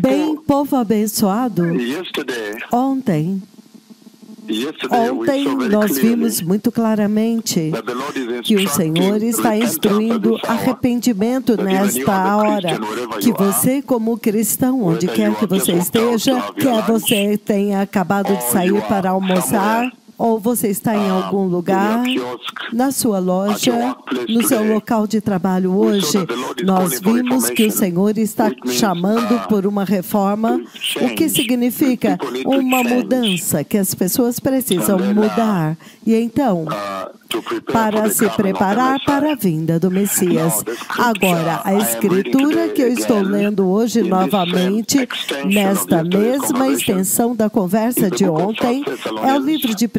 Bem, povo abençoado, ontem nós vimos muito claramente que o Senhor está instruindo arrependimento nesta hora, que você como cristão, onde quer que você esteja, quer você tenha acabado de sair para almoçar, ou você está em algum lugar, na sua loja, no seu local de trabalho hoje, nós vimos que o Senhor está chamando por uma reforma, o que significa uma mudança, que as pessoas precisam mudar. E então, para se preparar para a vinda do Messias. Agora, a escritura que eu estou lendo hoje novamente, nesta mesma extensão da conversa de ontem, é o livro de 1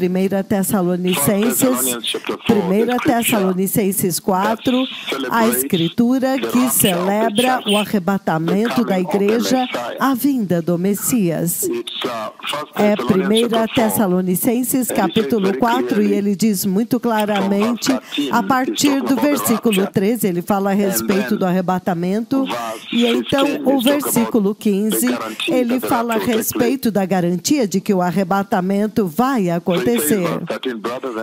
Tessalonicenses 4, a escritura que celebra o arrebatamento da igreja à vinda do Messias. É 1 Tessalonicenses capítulo 4 e ele diz muito claramente, a partir do versículo 13, ele fala a respeito do arrebatamento, e então o versículo 15, ele fala a respeito da garantia de que o arrebatamento vai acontecer.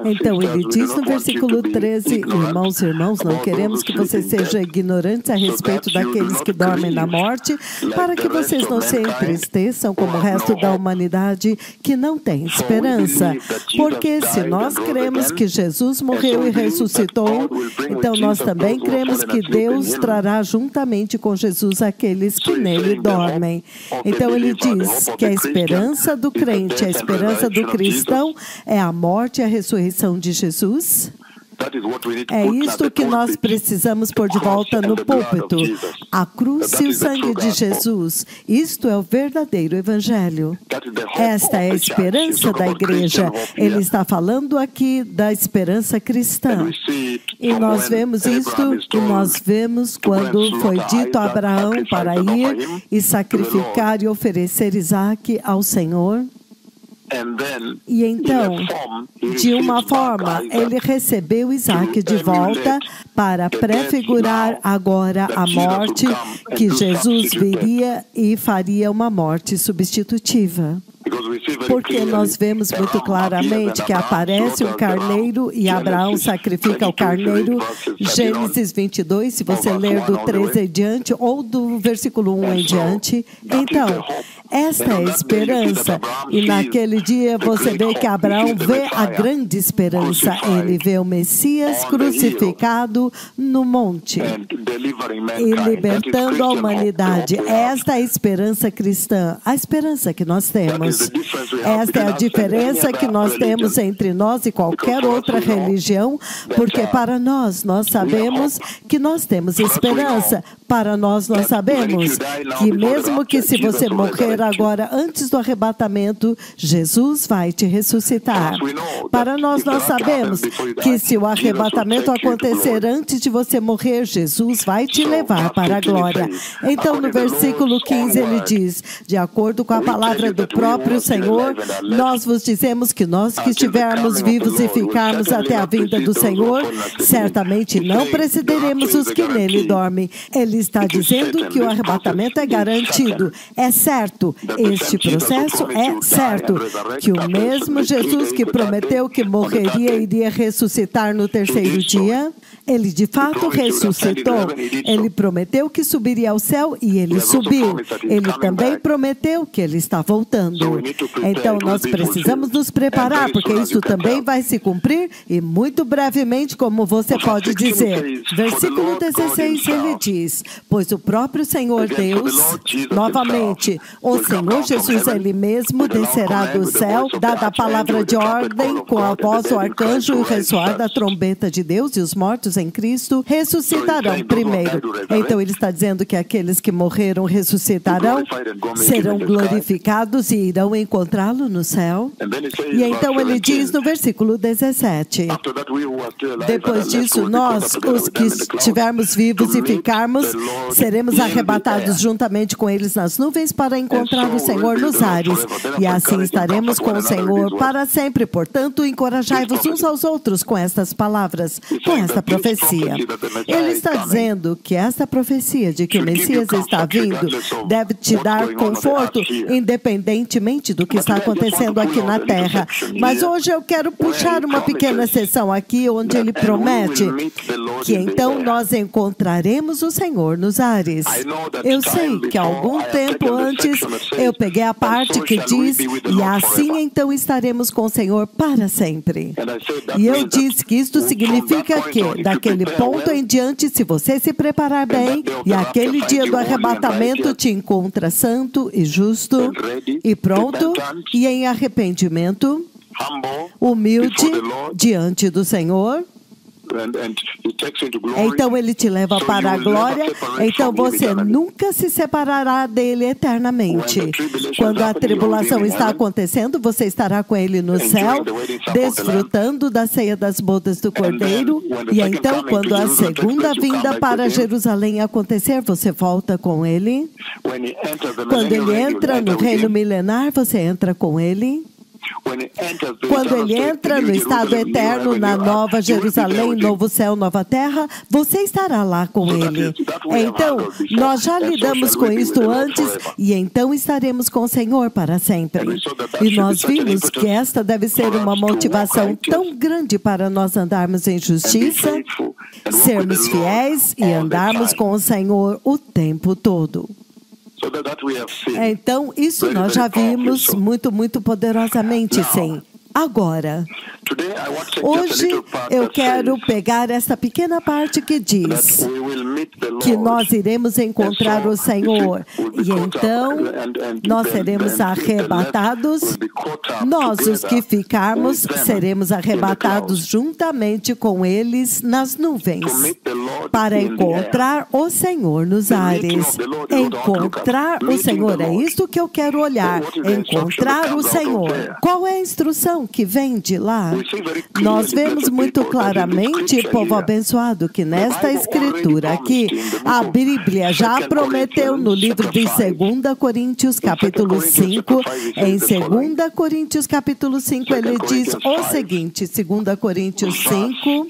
Então ele diz no versículo 13, irmãos, não queremos que vocês sejam ignorantes a respeito daqueles que dormem na morte, para que vocês não se entristeçam como o resto da humanidade que não tem esperança. Porque se nós cremos que Jesus morreu e ressuscitou, então nós também cremos que Deus trará juntamente com Jesus aqueles que nele dormem. Então ele diz que a esperança do crente, a esperança do cristão é a morte e a ressurreição de Jesus. É isto que nós precisamos pôr de volta no púlpito. A cruz e o sangue de Jesus. Isto é o verdadeiro evangelho. Esta é a esperança da igreja. Ele está falando aqui da esperança cristã. E nós vemos isto, e nós vemos quando foi dito a Abraão para ir e sacrificar e oferecer Isaque ao Senhor. E então, de uma forma, ele recebeu Isaque de volta para prefigurar agora a morte, que Jesus viria e faria uma morte substitutiva. Porque nós vemos muito claramente que aparece um carneiro e Abraão sacrifica o carneiro. Gênesis 22, se você ler do 13 em diante, ou do versículo 1 em diante. Então, esta é a esperança. E naquele dia você vê que Abraão vê a grande esperança. Ele vê o Messias crucificado no monte e libertando a humanidade. Esta é a esperança cristã, a esperança que nós temos. Esta é a diferença que nós temos entre nós e qualquer outra religião, porque para nós sabemos que nós temos esperança. Para nós sabemos que mesmo que se você morrer agora antes do arrebatamento, Jesus vai te ressuscitar. Para nós sabemos que se o arrebatamento acontecer antes de você morrer, Jesus vai te levar para a glória. Então no versículo 15 ele diz, de acordo com a palavra do próprio Senhor, nós vos dizemos que nós que estivermos vivos e ficarmos até a vinda do Senhor, certamente não precederemos os que nele dormem. Ele está dizendo que o arrebatamento é garantido, é certo. Este processo é certo, que o mesmo Jesus que prometeu que morreria e iria ressuscitar no terceiro dia, ele de fato ressuscitou. Ele prometeu que subiria ao céu e ele subiu. Ele também prometeu que ele está voltando. Então nós precisamos nos preparar, porque isso também vai se cumprir e muito brevemente, como você pode dizer. Versículo 16 ele diz, pois o próprio Senhor Deus, novamente, o Senhor Jesus ele mesmo descerá do céu, dada a palavra de ordem, com a voz do arcanjo e o ressoar da trombeta de Deus, e os mortos em Cristo ressuscitarão primeiro. Então ele está dizendo que aqueles que morreram ressuscitarão, serão glorificados e irão encontrá-lo no céu. E então ele diz no versículo 17, depois disso nós, os que estivermos vivos e ficarmos, seremos arrebatados juntamente com eles nas nuvens para encontrar o Senhor nos ares. E assim estaremos com o Senhor para sempre. Portanto, encorajai-vos uns aos outros com estas palavras, com esta profecia. Ele está dizendo que esta profecia de que o Messias está vindo deve te dar conforto, independentemente do que está acontecendo aqui na Terra. Mas hoje eu quero puxar uma pequena sessão aqui, onde ele promete que então nós encontraremos o Senhor nos ares. Eu sei que há algum tempo antes eu peguei a parte que diz, e assim então estaremos com o Senhor para sempre. E eu disse que isto significa que, daquele ponto em diante, se você se preparar bem, e aquele dia do arrebatamento te encontra santo e justo, e pronto, e em arrependimento, humilde diante do Senhor. Então ele te leva para a glória. Então você nunca se separará dele eternamente. Quando a tribulação está acontecendo, você estará com ele no céu, desfrutando da ceia das bodas do Cordeiro. E então, quando a segunda vinda para Jerusalém acontecer, você volta com ele. Quando ele entra no reino milenar, você entra com ele. Quando ele entra no estado eterno, na nova Jerusalém, novo céu, nova terra, você estará lá com ele. Então, nós já lidamos com isto antes, e então estaremos com o Senhor para sempre. E nós vimos que esta deve ser uma motivação tão grande para nós andarmos em justiça, sermos fiéis e andarmos com o Senhor o tempo todo. Então, isso nós já vimos muito poderosamente, sim. Agora, hoje eu quero pegar essa pequena parte que diz que nós iremos encontrar o Senhor. E então, nós seremos arrebatados. Nós, os que ficarmos, seremos arrebatados juntamente com eles nas nuvens, para encontrar o Senhor nos ares. Encontrar o Senhor, é isto que eu quero olhar. Encontrar o Senhor. Qual é a instrução que vem de lá? Nós vemos muito claramente, povo abençoado, que nesta escritura aqui, a Bíblia já prometeu no livro de 2 Coríntios, capítulo 5, em 2 Coríntios, capítulo 5, ele diz o seguinte, 2 Coríntios 5,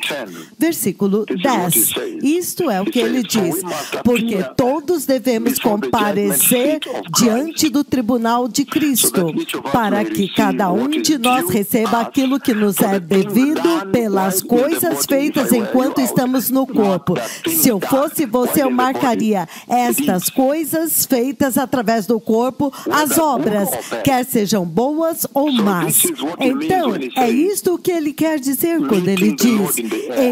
versículo 10. Isto é o que ele diz, porque todos devemos comparecer diante do tribunal de Cristo, para que cada um de nós receba aquilo que nos é devido pelas coisas feitas enquanto estamos no corpo. Se eu fosse você, eu marcaria estas coisas feitas através do corpo, as obras, quer sejam boas ou más. Então, é isto que ele quer dizer quando ele diz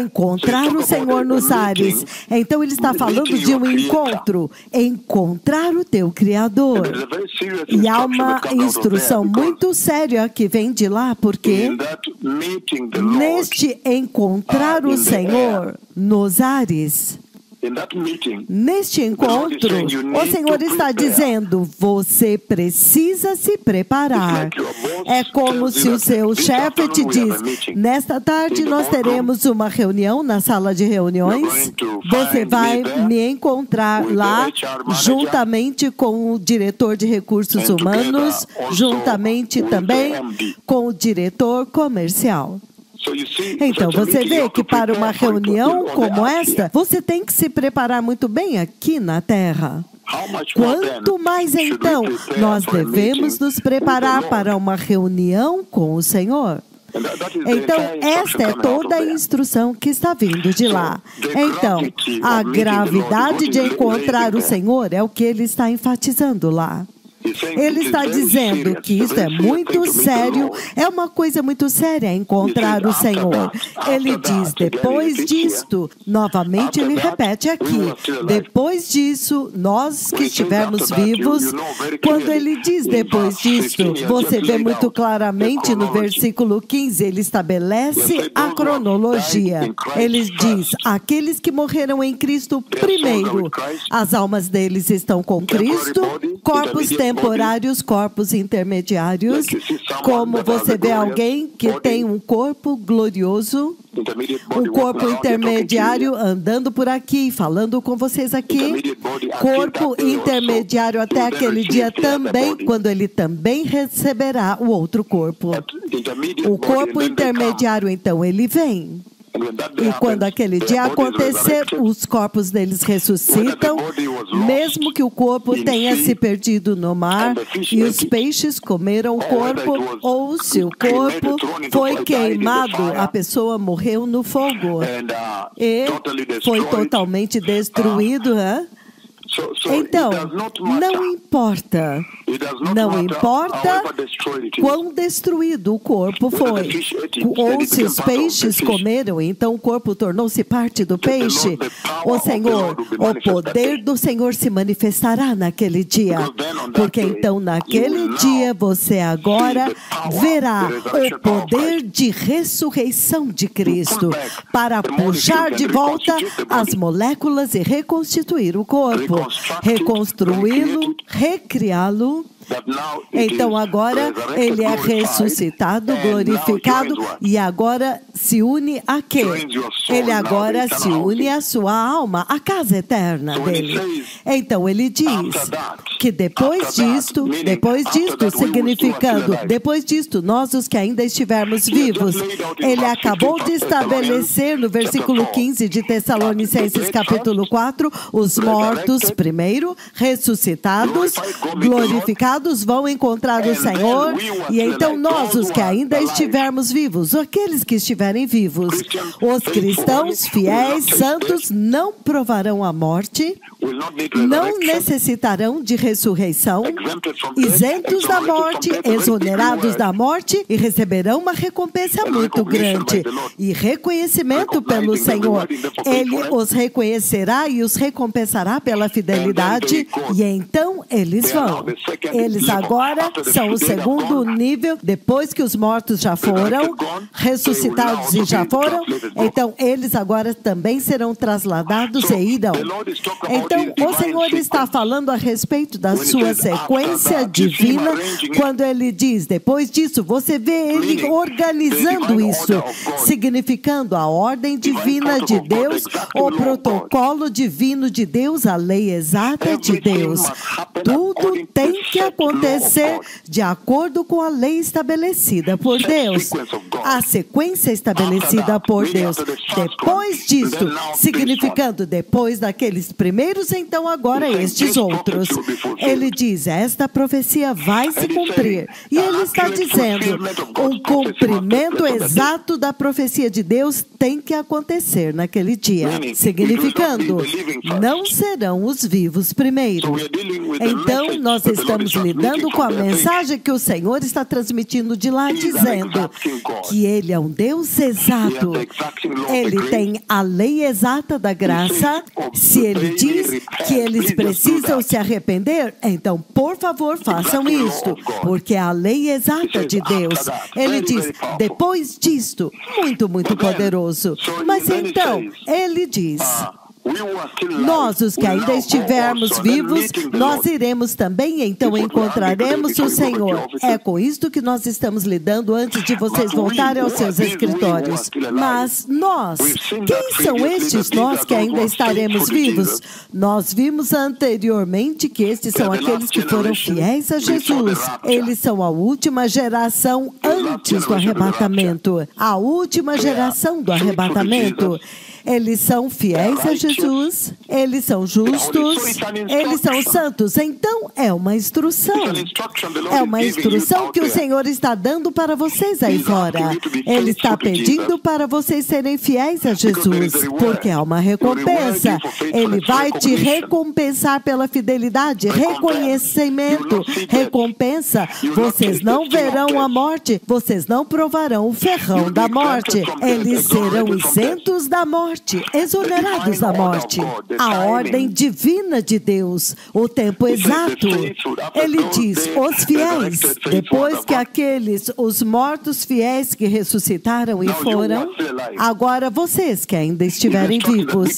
encontrar o Senhor nos ares. Então, ele está falando de um encontro, encontrar o teu Criador. E há uma instrução muito séria que vem de lá, porque neste encontrar o Senhor nos ares, neste encontro, o Senhor está dizendo, você precisa se preparar. É como se o seu chefe te diz, nesta tarde nós teremos uma reunião na sala de reuniões, você vai me encontrar lá, juntamente com o diretor de recursos humanos, juntamente também com o diretor comercial. Então, você vê que para uma reunião como esta, você tem que se preparar muito bem aqui na Terra. Quanto mais, então, nós devemos nos preparar para uma reunião com o Senhor. Então, esta é toda a instrução que está vindo de lá. Então, a gravidade de encontrar o Senhor é o que ele está enfatizando lá. Ele está dizendo que isso é muito sério, é uma coisa muito séria encontrar o Senhor. Ele diz, depois disto, novamente ele repete aqui, depois disso, nós que estivermos vivos, quando ele diz depois disto, você vê muito claramente no versículo 15, ele estabelece a cronologia. Ele diz, aqueles que morreram em Cristo primeiro, as almas deles estão com Cristo, corpos têm temporários, corpos intermediários, como você vê alguém que tem um corpo glorioso, um corpo intermediário andando por aqui, falando com vocês aqui, corpo intermediário até aquele dia também, quando ele também receberá o outro corpo. O corpo intermediário, então, ele vem. E quando aquele dia acontecer, os corpos deles ressuscitam, mesmo que o corpo tenha se perdido no mar e os peixes comeram o corpo, ou se o corpo foi queimado, a pessoa morreu no fogo e foi totalmente destruído, Então, não importa quão destruído o corpo foi, ou se os peixes comeram, então o corpo tornou-se parte do peixe. O Senhor, o poder do Senhor se manifestará naquele dia, porque então naquele dia você agora verá o poder de ressurreição de Cristo para puxar de volta as moléculas e reconstituir o corpo, reconstruí-lo, recriá-lo. Então agora ele é ressuscitado, glorificado, e agora se une a quê? Ele agora se une à sua alma, à casa eterna dele. Então ele diz que depois disto, significando, depois disto, nós os que ainda estivermos vivos, ele acabou de estabelecer no versículo 15 de Tessalonicenses capítulo 4, os mortos primeiro, ressuscitados, glorificados, vão encontrar o Senhor, e então nós, os que ainda estivermos vivos, aqueles que estiverem vivos, os cristãos fiéis, santos, não provarão a morte, não necessitarão de ressurreição, isentos da morte, exonerados da morte, e receberão uma recompensa muito grande e reconhecimento pelo Senhor. Ele os reconhecerá e os recompensará pela fidelidade, e então eles vão. Eles agora são o segundo nível, depois que os mortos já foram, ressuscitados e já foram, então eles agora também serão trasladados e irão. Então, o Senhor está falando a respeito da sua sequência divina, quando ele diz, depois disso, você vê ele organizando isso, significando a ordem divina de Deus, o protocolo divino de Deus, a lei exata de Deus. Tudo tem que acontecer de acordo com a lei estabelecida por Deus, a sequência estabelecida por Deus. Depois disto, significando depois daqueles primeiros, então agora estes outros. Ele diz, esta profecia vai se cumprir. E ele está dizendo, um cumprimento exato da profecia de Deus tem que acontecer naquele dia. Significando, não serão os vivos primeiro. Então, nós estamos lidando com a mensagem que o Senhor está transmitindo de lá, dizendo que Ele é um Deus exato. Ele tem a lei exata da graça. Se Ele diz que eles precisam se arrepender, então, por favor, façam isto, porque é a lei exata de Deus. Ele diz, depois disto, muito, muito poderoso. Mas então, Ele diz, nós, os que ainda estivermos vivos, nós iremos também, então encontraremos o Senhor. É com isto que nós estamos lidando antes de vocês voltarem aos seus escritórios. Mas nós, quem são estes nós que ainda estaremos vivos? Nós vimos anteriormente que estes são aqueles que foram fiéis a Jesus. Eles são a última geração antes do arrebatamento. A última geração do arrebatamento. Eles são fiéis a Jesus, eles são justos, eles são santos. Então, é uma instrução. É uma instrução que o Senhor está dando para vocês aí fora. Ele está pedindo para vocês serem fiéis a Jesus, porque há uma recompensa. Ele vai te recompensar pela fidelidade, reconhecimento, recompensa. Vocês não verão a morte, vocês não provarão o ferrão da morte. Eles serão isentos da morte. morte, exonerados da morte. A ordem divina de Deus, o tempo exato. Ele diz, os fiéis, depois que os mortos fiéis que ressuscitaram e foram, agora vocês que ainda estiverem vivos.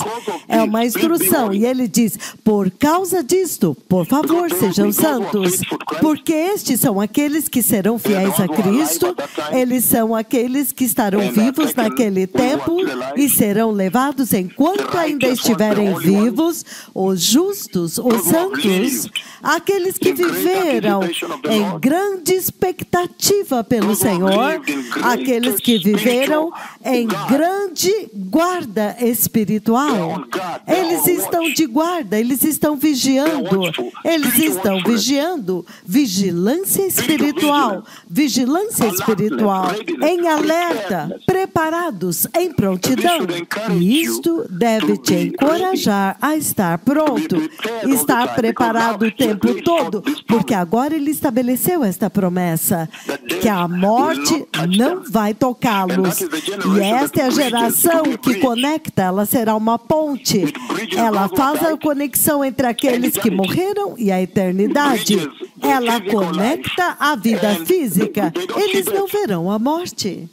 É uma instrução, e ele diz, por causa disto, por favor, sejam santos, porque estes são aqueles que serão fiéis a Cristo, eles são aqueles que estarão vivos naquele tempo e serão levados enquanto ainda estiverem vivos, os justos, os santos, aqueles que viveram em grande expectativa pelo Senhor, aqueles que viveram em grande guarda espiritual. Eles estão de guarda, eles estão vigiando, vigilância espiritual, em alerta, preparados, em prontidão. E isto deve te encorajar a estar pronto, estar preparado o tempo todo, porque agora ele estabeleceu esta promessa, que a morte não vai tocá-los. E esta é a geração que conecta, ela será uma ponte. Ela faz a conexão entre aqueles que morreram e a eternidade. Ela conecta a vida física. Eles não verão a morte.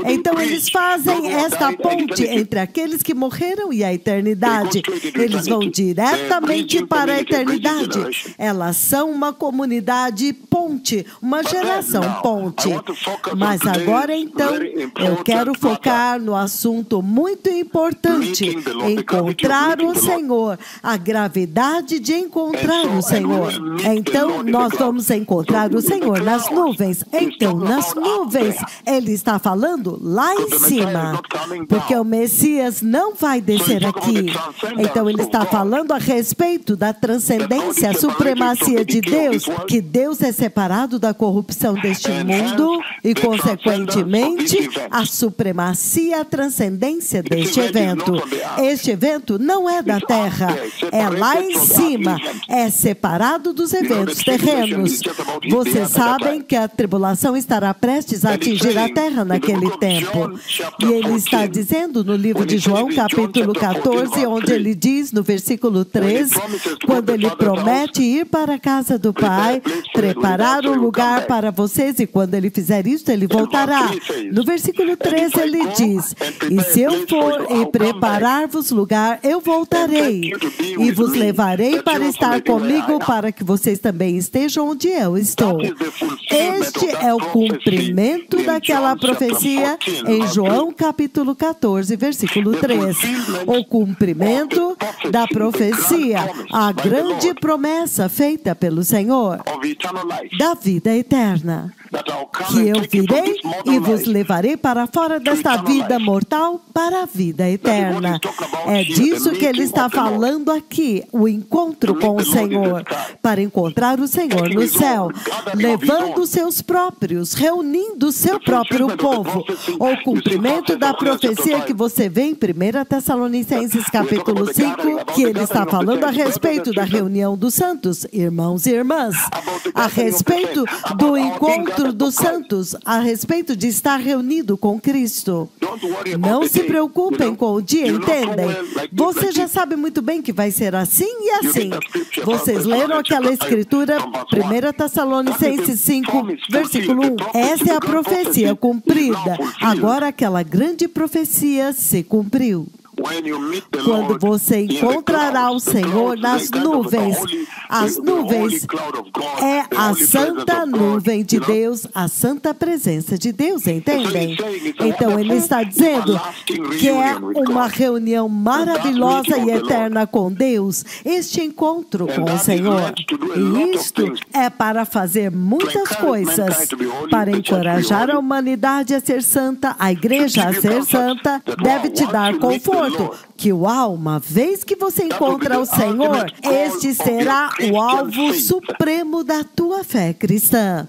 Então, eles fazem esta ponte entre aqueles que morreram e a eternidade. Eles vão diretamente para a eternidade. Elas são uma comunidade ponte, uma geração ponte. Mas agora, então, eu quero focar no assunto muito importante: encontrar o Senhor, a gravidade de encontrar o Senhor. Então, nós vamos encontrar o Senhor nas nuvens. Então, nas nuvens, ele está falando lá em cima, porque o Messias não vai descer aqui. Então ele está falando a respeito da transcendência, a supremacia de Deus, que Deus é separado da corrupção deste mundo e, consequentemente, a supremacia, a transcendência deste evento. Este evento não é da terra, é lá em cima, é separado dos eventos terrenos. Vocês sabem que a tribulação estará prestes a atingir a terra naquele tempo. E ele está dizendo no livro de João, capítulo 14, onde ele diz, no versículo 3, quando ele promete ir para a casa do Pai, preparar um lugar para vocês, e quando ele fizer isso, ele voltará. No versículo 3, ele diz, e se eu for e preparar-vos lugar, eu voltarei, e vos levarei para estar comigo, para que vocês também estejam onde eu estou. Este é o cumprimento daquela profecia em João capítulo 14, versículo 3. O cumprimento da profecia, a grande promessa feita pelo Senhor da vida eterna, que eu virei e vos levarei para fora desta vida mortal para a vida eterna. É disso que ele está falando aqui, o encontro com o Senhor, para encontrar o Senhor no céu, levando os seus próprios, reunindo o seu próprio povo. O cumprimento da profecia que você vê em 1 Tessalonicenses capítulo 5, que ele está falando a respeito da reunião dos santos, irmãos e irmãs, a respeito do encontro dos santos, a respeito de estar reunido com Cristo. Não se preocupem com o dia, entendem? Você já sabe muito bem que vai ser assim e assim. Vocês leram aquela escritura, 1 Tessalonicenses 5, versículo 1. Essa é a profecia cumprida. Agora aquela grande profecia se cumpriu. Quando você encontrará o Senhor nas nuvens, as nuvens é a santa nuvem de Deus, a santa presença de Deus, entendem? Então ele está dizendo que é uma reunião maravilhosa e eterna com Deus, este encontro com o Senhor. E isto é para fazer muitas coisas, para encorajar a humanidade a ser santa, a igreja a ser santa, deve te dar conforto. que uma vez que você encontra o Senhor, este será o alvo supremo da tua fé cristã.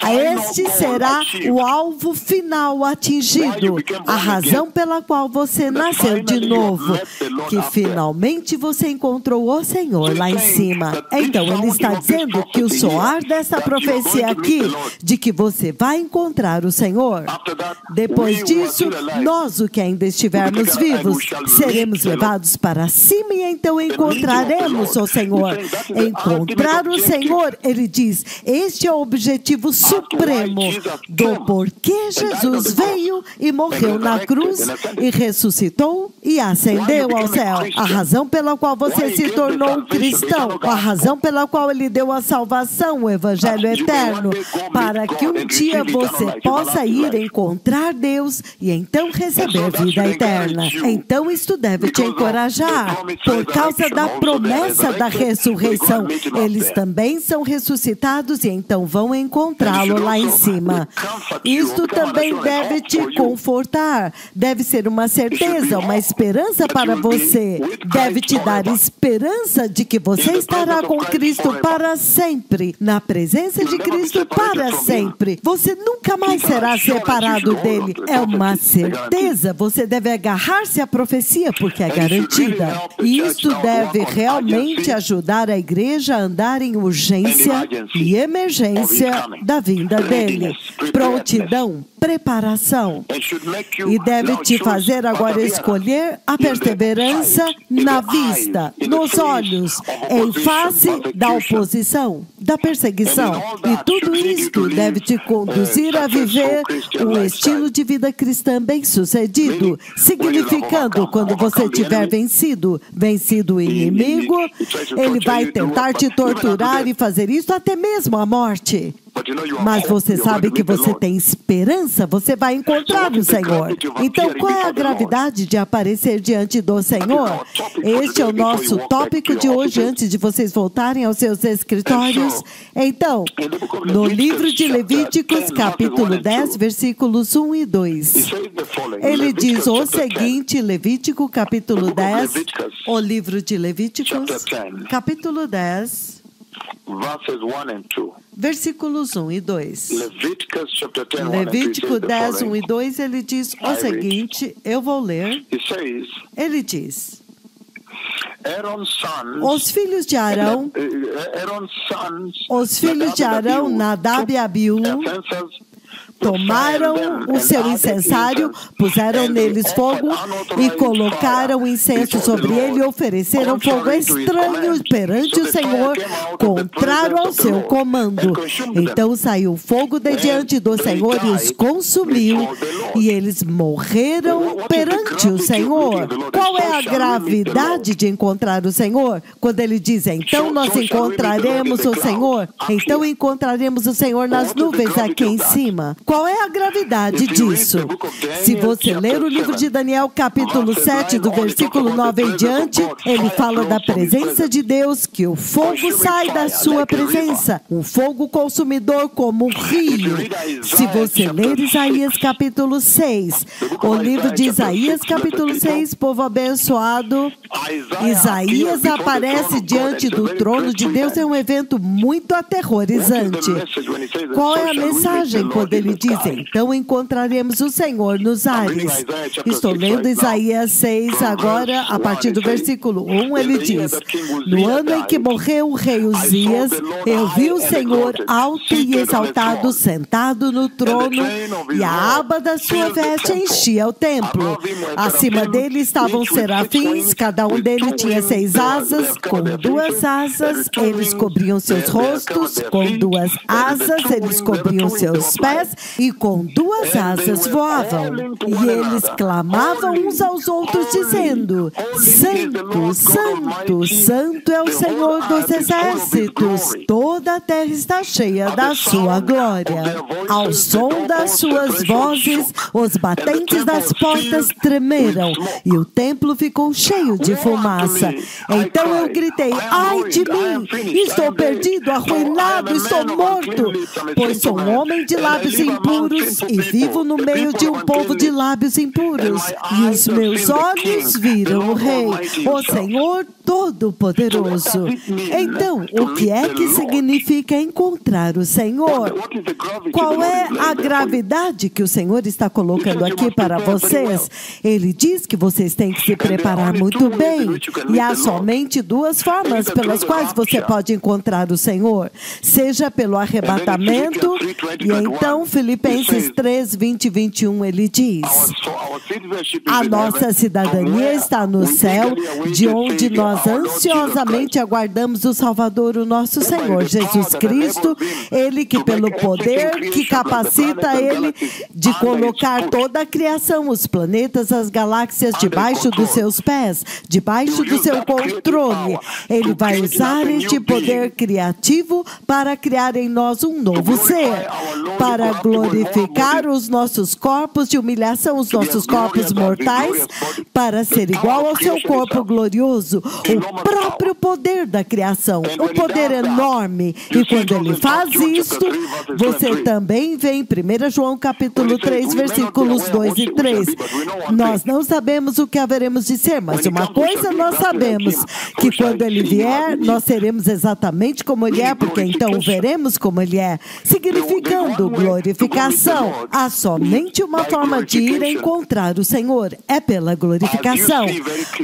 Este será o alvo final atingido, a razão pela qual você nasceu de novo, que finalmente você encontrou o Senhor lá em cima. Então, ele está dizendo que o soar dessa profecia aqui, de que você vai encontrar o Senhor, depois disso, nós, o que ainda estivermos vivos, seremos levados para cima e então encontraremos o Senhor. Encontrar o Senhor, ele diz, este é o objetivo supremo do porquê Jesus veio e morreu na cruz e ressuscitou e ascendeu ao céu. A razão pela qual você se tornou um cristão, a razão pela qual ele deu a salvação, o evangelho eterno, para que um dia você possa ir encontrar Deus e então receber vida eterna. Então isto deve te encorajar, por causa da promessa da ressurreição. Eles também são ressuscitados e então vão encontrá-lo lá em cima. Isto também deve te confortar, deve ser uma certeza, uma esperança para você. Deve te dar esperança de que você estará com Cristo para sempre, na presença de Cristo para sempre. Você nunca mais será separado dele. É uma certeza. Você deve agarrar-se à profecia porque é garantida. E isto deve realmente ajudar a igreja a andar em urgência e emergência da vinda dele. Prontidão, preparação. E deve te fazer agora escolher a perseverança na vista, nos olhos, em face da oposição, da perseguição. E tudo isto deve te conduzir a viver um estilo de vida cristã bem-sucedido, significando, quando você tiver vencido o inimigo, ele vai tentar te torturar e fazer isso até mesmo a morte. Mas você sabe que você tem esperança, você vai encontrar o Senhor. Então, qual é a gravidade de aparecer diante do Senhor? Este é o nosso tópico de hoje, antes de vocês voltarem aos seus escritórios. Então, no livro de Levíticos, capítulo 10, versículos 1 e 2. Ele diz o seguinte, Levítico, capítulo 10, o livro de Levíticos, capítulo 10, versículos 1 e 2. Levítico 10, 1 e 2, ele diz o seguinte, eu vou ler. Ele diz, os filhos de Arão, Nadab e Abiú, tomaram o seu incensário, puseram neles fogo e colocaram incenso sobre ele e ofereceram fogo estranho perante o Senhor, contrário ao seu comando. Então saiu fogo de diante do Senhor e os consumiu, e eles morreram perante o Senhor. Qual é a gravidade de encontrar o Senhor? Quando ele diz, então nós encontraremos o Senhor, então encontraremos o Senhor nas nuvens aqui em cima. Qual é a gravidade disso? Se você ler o livro de Daniel, capítulo 7, do versículo 9 em diante, ele fala da presença de Deus, que o fogo sai da sua presença, um fogo consumidor como um rio. Se você ler Isaías, capítulo 6, o livro de Isaías, capítulo 6, povo abençoado, Isaías aparece diante do trono de Deus, é um evento muito aterrorizante. Qual é a mensagem quando ele diz, então encontraremos o Senhor nos ares? Estou lendo Isaías 6 agora, a partir do versículo 1, ele diz, no ano em que morreu o rei Uzias, eu vi o Senhor alto e exaltado, sentado no trono, e a aba da sua veste enchia o templo. Acima dele estavam serafins, cada um deles tinha 6 asas, com 2 asas eles cobriam seus rostos, com 2 asas eles cobriam seus pés, e com 2 asas voavam. E eles clamavam uns aos outros, dizendo, Santo, Santo, Santo é o Senhor dos exércitos. Toda a terra está cheia da sua glória. Ao som das suas vozes, os batentes das portas tremeram, e o templo ficou cheio de fumaça. Então eu gritei, ai de mim, estou perdido, arruinado, estou morto, pois sou um homem de lábios impuros e vivo no meio de um povo de lábios impuros. E os meus olhos viram o Rei, o Senhor Todo-Poderoso. Então, o que é que significa encontrar o Senhor? Qual é a gravidade que o Senhor está colocando aqui para vocês? Ele diz que vocês têm que se preparar muito bem. E há somente duas formas pelas quais você pode encontrar o Senhor. Seja pelo arrebatamento, e então Filipenses 3, 20 e 21, ele diz: a nossa cidadania está no céu, de onde nós ansiosamente aguardamos o Salvador, o nosso Senhor Jesus Cristo, Ele que pelo poder que capacita Ele de colocar toda a criação, os planetas, as galáxias debaixo dos seus pés, debaixo do seu controle. Ele vai usar este poder criativo para criar em nós um novo ser, para glorificar os nossos corpos de humilhação, os nossos corpos mortais, para ser igual ao seu corpo glorioso, o próprio poder da criação, um poder enorme. E quando ele faz isto, você também vê em 1 João capítulo 3, versículos 2 e 3. Nós não sabemos o que haveremos de ser, mas uma coisa nós sabemos, que quando ele vier, nós seremos exatamente como ele é, porque então o veremos como ele é, significando glorificação. Há somente uma forma de ir encontrar o Senhor, é pela glorificação.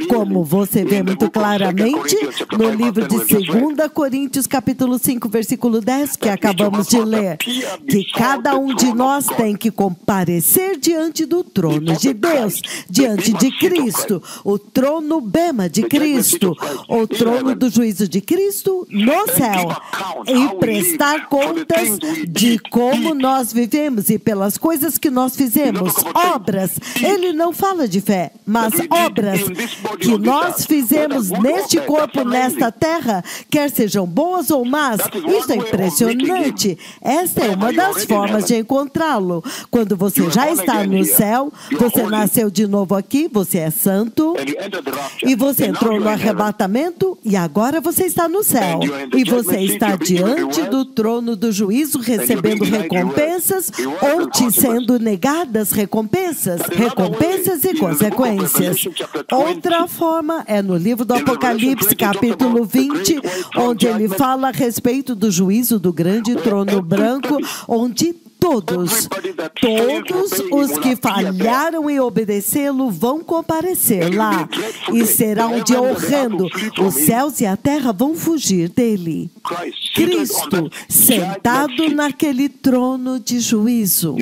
Como você vê muito claramente no livro de 2 Coríntios, capítulo 5, versículo 10, que acabamos de ler, que cada um de nós tem que comparecer diante do trono de Deus, diante de Cristo, o trono bema de Cristo, o trono do juízo de Cristo no céu, e prestar contas de como nós vivemos e pelas coisas que nós fizemos, obras. Ele não fala de fé, mas obras que nós fizemos neste corpo, nesta terra, quer sejam boas ou más. Isso é impressionante. Esta é uma das formas de encontrá-lo. Quando você já está no céu, você nasceu de novo aqui, você é santo, e você entrou no arrebatamento, e agora você está no céu. E você está diante do trono do juízo, recebendo recompensas, ou te sendo negadas recompensas e consequências. Outra forma é no livro do Apocalipse, capítulo 20, onde ele fala a respeito do juízo do grande trono branco, onde todos os que falharam em obedecê-lo vão comparecer lá. E será um dia horrendo. Os céus e a terra vão fugir dele. Cristo sentado naquele trono de juízo.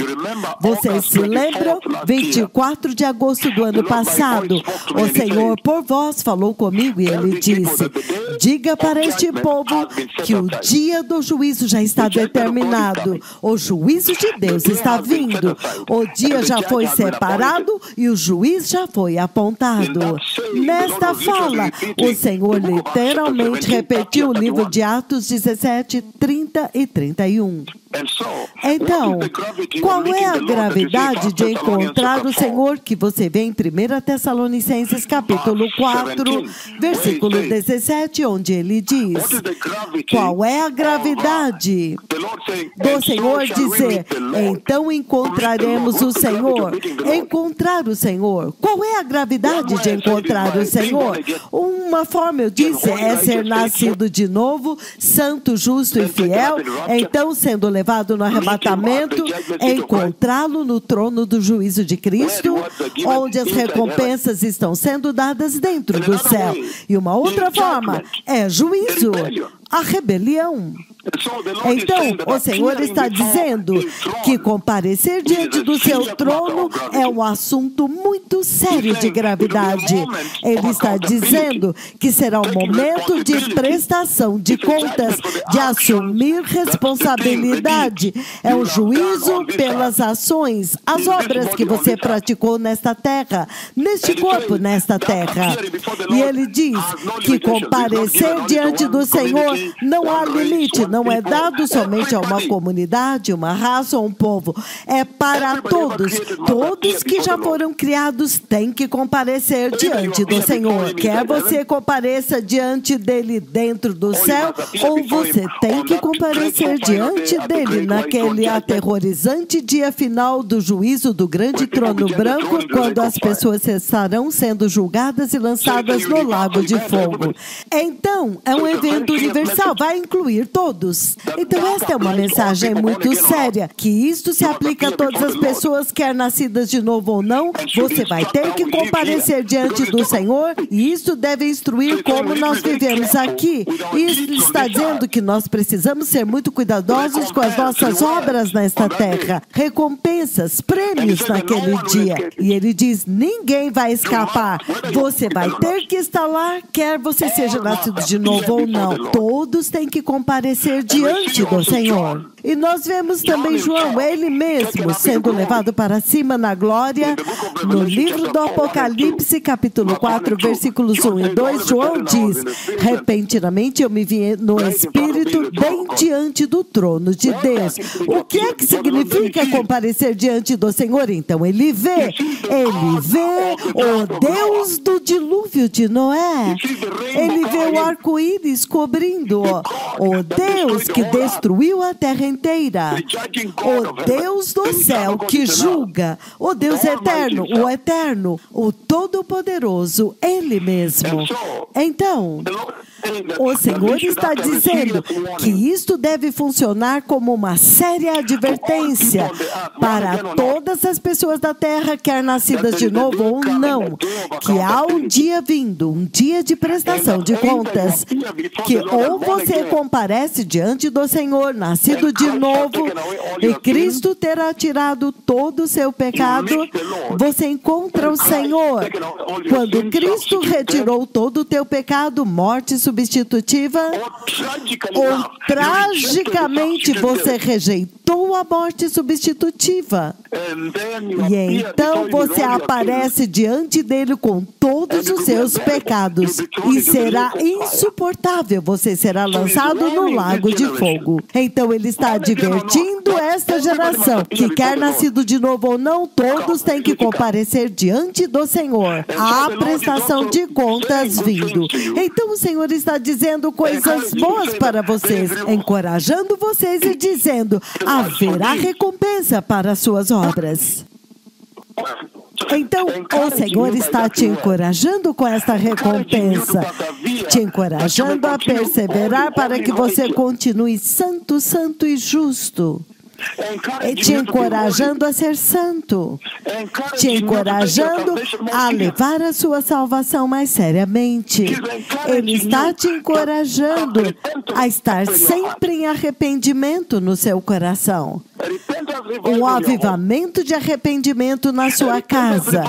Vocês se lembram? 24 de agosto do ano passado, o Senhor por vós falou comigo e ele disse: diga para este povo que o dia do juízo já está determinado. O juízo de Deus está vindo. O dia já foi separado e o juiz já foi apontado. Nesta fala, o Senhor literalmente repetiu o livro de Atos 17, 30 e 31. Então, qual é a gravidade de encontrar o Senhor que você vê em 1 Tessalonicenses capítulo 4, versículo 17, onde ele diz: qual é a gravidade do Senhor dizer, então encontraremos o Senhor? Encontrar o Senhor. Qual é a gravidade de encontrar o Senhor? Uma forma, eu disse, é ser nascido de novo, santo, justo e fiel, então sendo levado no arrebatamento, encontrá-lo no trono do juízo de Cristo, onde as recompensas estão sendo dadas dentro do céu. E uma outra forma é juízo, a rebelião. Então, o Senhor está dizendo que comparecer diante do seu trono é um assunto muito sério de gravidade. Ele está dizendo que será um momento de prestação de contas, de assumir responsabilidade. É um juízo pelas ações, as obras que você praticou nesta terra, neste corpo, nesta terra. E ele diz que comparecer diante do Senhor não há limite. não é dado somente a uma comunidade, uma raça ou um povo. É para todos. Todos que já foram criados têm que comparecer diante do Senhor. Quer você compareça diante dele dentro do céu, ou você tem que comparecer diante dele naquele aterrorizante dia final do juízo do grande trono branco, quando as pessoas estarão sendo julgadas e lançadas no lago de fogo. Então, é um evento universal, vai incluir todos. Então, esta é uma mensagem muito séria, que isto se aplica a todas as pessoas, quer nascidas de novo ou não. Você vai ter que comparecer diante do Senhor, e isso deve instruir como nós vivemos aqui. Isso está dizendo que nós precisamos ser muito cuidadosos com as nossas obras nesta terra. Recompensas, prêmios naquele dia. E ele diz, ninguém vai escapar. Você vai ter que estar lá, quer você seja nascido de novo ou não. Todos têm que comparecer diante do Senhor. E nós vemos também João, ele mesmo, sendo levado para cima na glória. No livro do Apocalipse, capítulo 4, versículos 1 e 2, João diz, repentinamente eu me vi no Espírito bem diante do trono de Deus. O que é que significa comparecer diante do Senhor? Então, ele vê o Deus do dilúvio de Noé. Ele vê o arco-íris cobrindo o Deus que destruiu a terra inteira. O Deus do céu que julga. O Deus eterno, o Todo-Poderoso, Ele mesmo. Então, o Senhor está dizendo que isto deve funcionar como uma séria advertência para todas as pessoas da terra, quer nascidas de novo ou não, que há um dia vindo, um dia de prestação de contas, que ou você comparece diante do Senhor, nascido de novo, e Cristo terá tirado todo o seu pecado, você encontra o Senhor. Quando Cristo retirou todo o teu pecado, morte substitutiva, ou tragicamente você rejeitou a morte substitutiva. E então você aparece diante dele com todos os seus pecados e será insuportável. Você será lançado no lago de fogo. Então ele está advertindo esta geração que quer nascido de novo ou não, todos têm que comparecer diante do Senhor. Há prestação de contas vindo. Então o Senhor está dizendo coisas boas para vocês, encorajando vocês e dizendo, haverá recompensa para as suas obras. Então, o Senhor está te encorajando com esta recompensa, te encorajando a perseverar para que você continue santo, santo e justo. Te encorajando a ser santo, te encorajando a levar a sua salvação mais seriamente. Ele está te encorajando a estar sempre em arrependimento no seu coração. Um avivamento de arrependimento na sua casa,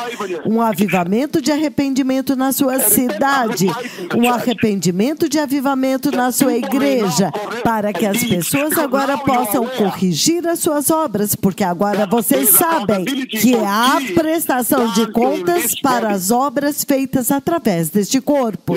um avivamento de arrependimento na sua cidade, um arrependimento de avivamento na sua igreja, para que as pessoas agora possam corrigir as suas obras, porque agora vocês sabem que há prestação de contas para as obras feitas através deste corpo.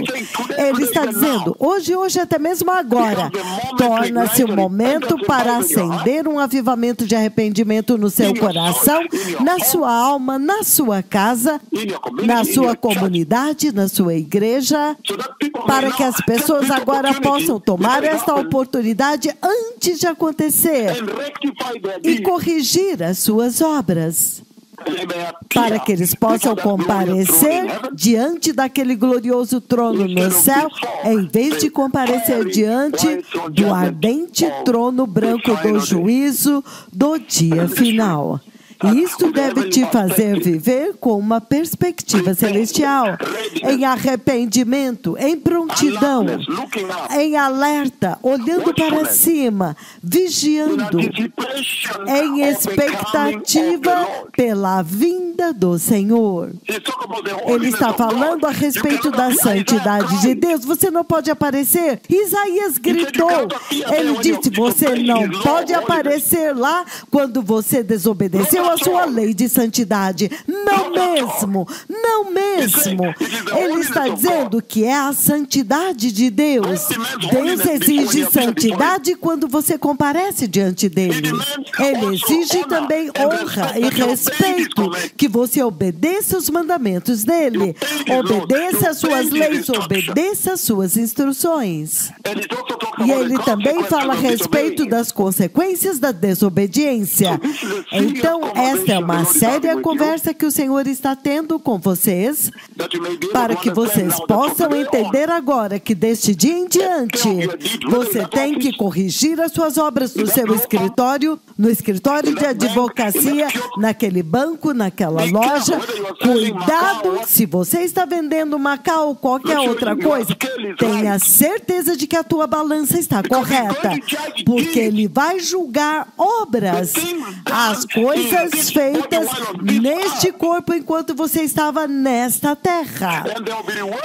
Ele está dizendo, hoje, até mesmo agora, torna-se o momento para acender um avivamento de arrependimento no seu coração, na sua alma, na sua casa, na sua comunidade, na sua igreja, para que as pessoas agora possam tomar esta oportunidade antes de acontecer e corrigir as suas obras, para que eles possam comparecer diante daquele glorioso trono no céu, em vez de comparecer diante do ardente trono branco do juízo do dia final. Isto deve te fazer viver com uma perspectiva celestial, em arrependimento, em prontidão, em alerta, olhando para cima, vigiando, em expectativa pela vinda do Senhor. Ele está falando a respeito da santidade de Deus. Você não pode aparecer. Isaías gritou. Ele disse, você não pode aparecer lá quando você desobedeceu a sua lei de santidade. Não mesmo, não mesmo. Ele está dizendo que é a santidade de Deus. Deus exige santidade quando você comparece diante dele. Ele exige também honra e respeito, que você obedeça os mandamentos dele, obedeça as suas leis, obedeça as suas instruções. E ele também fala a respeito das consequências da desobediência. Então, esta é uma séria conversa que o Senhor está tendo com vocês, para que vocês possam entender agora que deste dia em diante, você tem que corrigir as suas obras no seu escritório, no escritório de advocacia, naquele banco, naquela loja. Cuidado, se você está vendendo Macau ou qualquer outra coisa, tenha certeza de que a tua balança está correta, porque ele vai julgar obras, as coisas feitas neste corpo enquanto você estava nesta terra.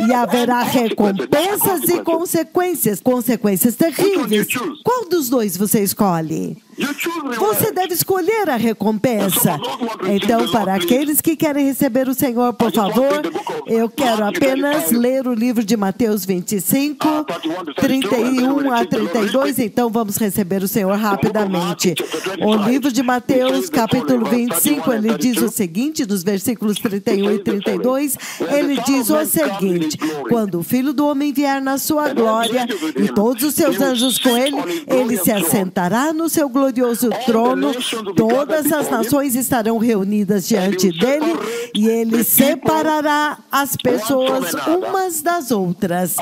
E haverá recompensas e consequências terríveis. Qual dos dois você escolhe? Você deve escolher a recompensa. Então, para aqueles que querem receber o Senhor, por favor, eu quero apenas ler o livro de Mateus 25, 31 a 32. Então, vamos receber o Senhor rapidamente. O livro de Mateus, capítulo 25, ele diz o seguinte, nos versículos 31 e 32, ele diz o seguinte: quando o Filho do Homem vier na sua glória e todos os seus anjos com ele se assentará no seu glorioso trono, todas as nações estarão reunidas diante dele e ele separará as pessoas umas das outras,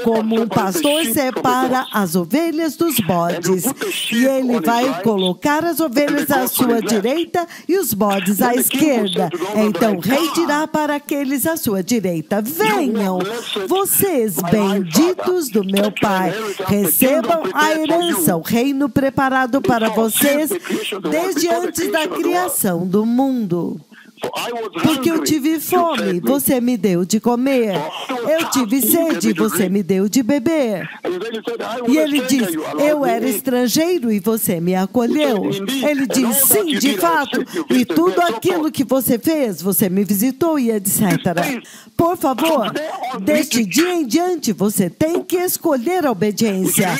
como um pastor separa as ovelhas dos bodes. E ele vai colocar as ovelhas à sua direita e os bodes à esquerda. Então o rei dirá para aqueles à sua direita: venham, vocês benditos do meu Pai, recebam a herança, o reino preparado para vocês desde antes da criação do mundo. Porque eu tive fome, você me deu de comer. Eu tive sede, você me deu de beber. E ele diz: eu era estrangeiro e você me acolheu. Ele diz: sim, de fato. E tudo aquilo que você fez, você me visitou e etc. Por favor, deste dia em diante, você tem que escolher a obediência.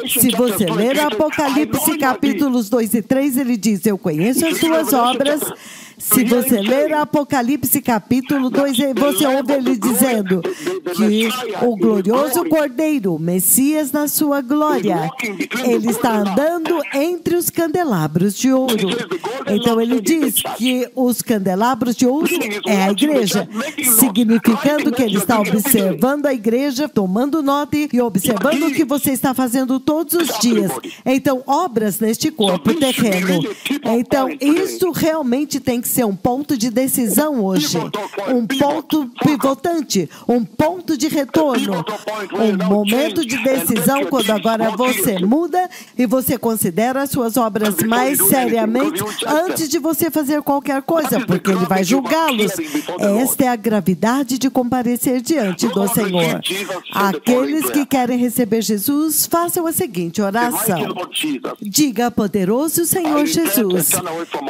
Se você ler Apocalipse capítulos 2 e 3, ele diz: eu conheço as suas obras. Se você ler Apocalipse capítulo 2, você ouve ele dizendo que o glorioso Cordeiro, o Messias na sua glória, ele está andando entre os candelabros de ouro. Então ele diz que os candelabros de ouro é a igreja, significando que ele está observando a igreja, tomando nota e observando o que você está fazendo todos os dias. Então, obras neste corpo terreno. Então, isso realmente tem que ser um ponto de decisão hoje, um ponto pivotante, um ponto de retorno, um momento de decisão quando agora você muda e você considera as suas obras mais seriamente antes de você fazer qualquer coisa, porque ele vai julgá-los. Esta é a gravidade de comparecer diante do Senhor. Aqueles que querem receber Jesus, façam a seguinte oração: diga, poderoso Senhor Jesus,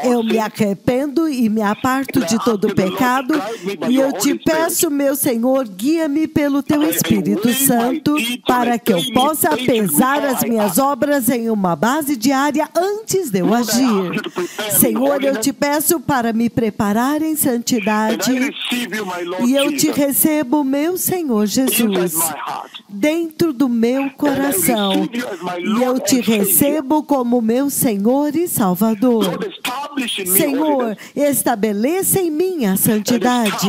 eu me arrependo e me aparto de todo pecado, e eu te peço, meu Senhor, guia-me pelo teu Espírito Santo, para que eu possa pesar as minhas obras em uma base diária antes de eu agir. Senhor, eu te peço para me preparar em santidade, e eu te recebo, meu Senhor Jesus, dentro do meu coração, e eu te recebo como meu Senhor e Salvador. Senhor, estabeleça em mim a santidade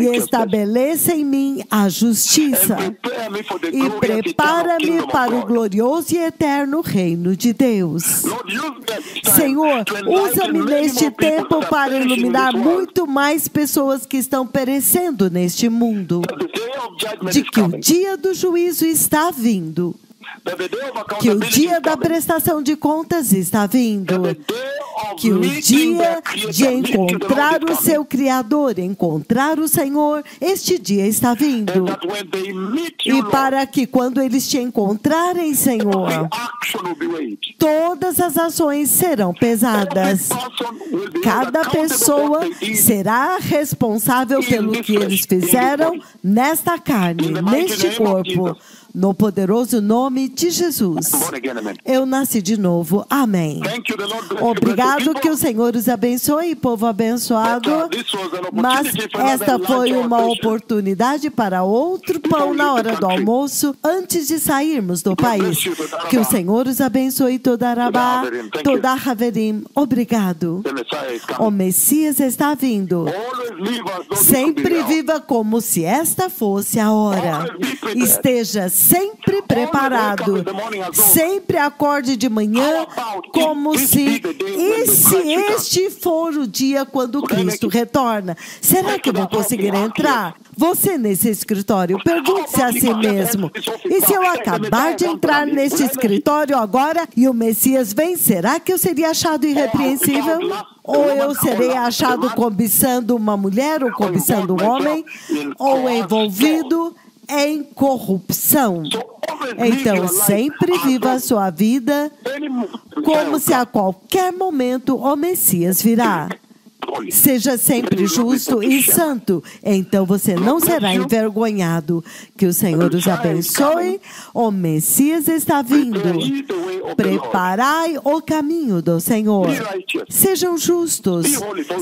e estabeleça em mim a justiça e prepara-me para o glorioso e eterno reino de Deus. Senhor, usa-me neste tempo para iluminar muito mais pessoas que estão perecendo neste mundo, de que o dia do juízo está vindo, que o dia da prestação de contas está vindo, que o dia de encontrar o seu Criador, encontrar o Senhor, este dia está vindo. E para que quando eles te encontrarem, Senhor, todas as ações serão pesadas. Cada pessoa será responsável pelo que eles fizeram nesta carne, neste corpo. No poderoso nome de Jesus. Eu nasci de novo. Amém. Obrigado, que o Senhor os abençoe, povo abençoado. Mas esta foi uma oportunidade para outro pão na hora do almoço, antes de sairmos do país. Que o Senhor os abençoe, toda Arabá, toda Haverim. Obrigado. O Messias está vindo. Sempre viva como se esta fosse a hora. Esteja sempre preparado. Sempre acorde de manhã como se este for o dia quando Cristo retorna. Será que eu vou conseguir entrar? Você nesse escritório, pergunte-se a si mesmo. E se eu acabar de entrar neste escritório agora e o Messias vem, será que eu seria achado irrepreensível? Ou eu serei achado cobiçando uma mulher ou cobiçando um homem? Ou envolvido em corrupção? Então, sempre viva a sua vida como se a qualquer momento o Messias virá. Seja sempre justo e santo, então você não será envergonhado. Que o Senhor os abençoe. O Messias está vindo. Preparai o caminho do Senhor. Sejam justos,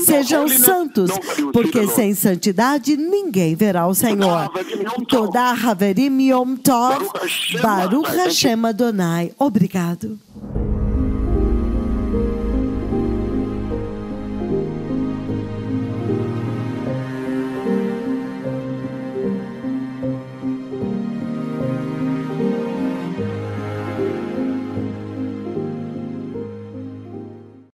sejam santos, porque sem santidade ninguém verá o Senhor. Toda Haverim Yom Tov, Baruch Hashem Adonai. Obrigado.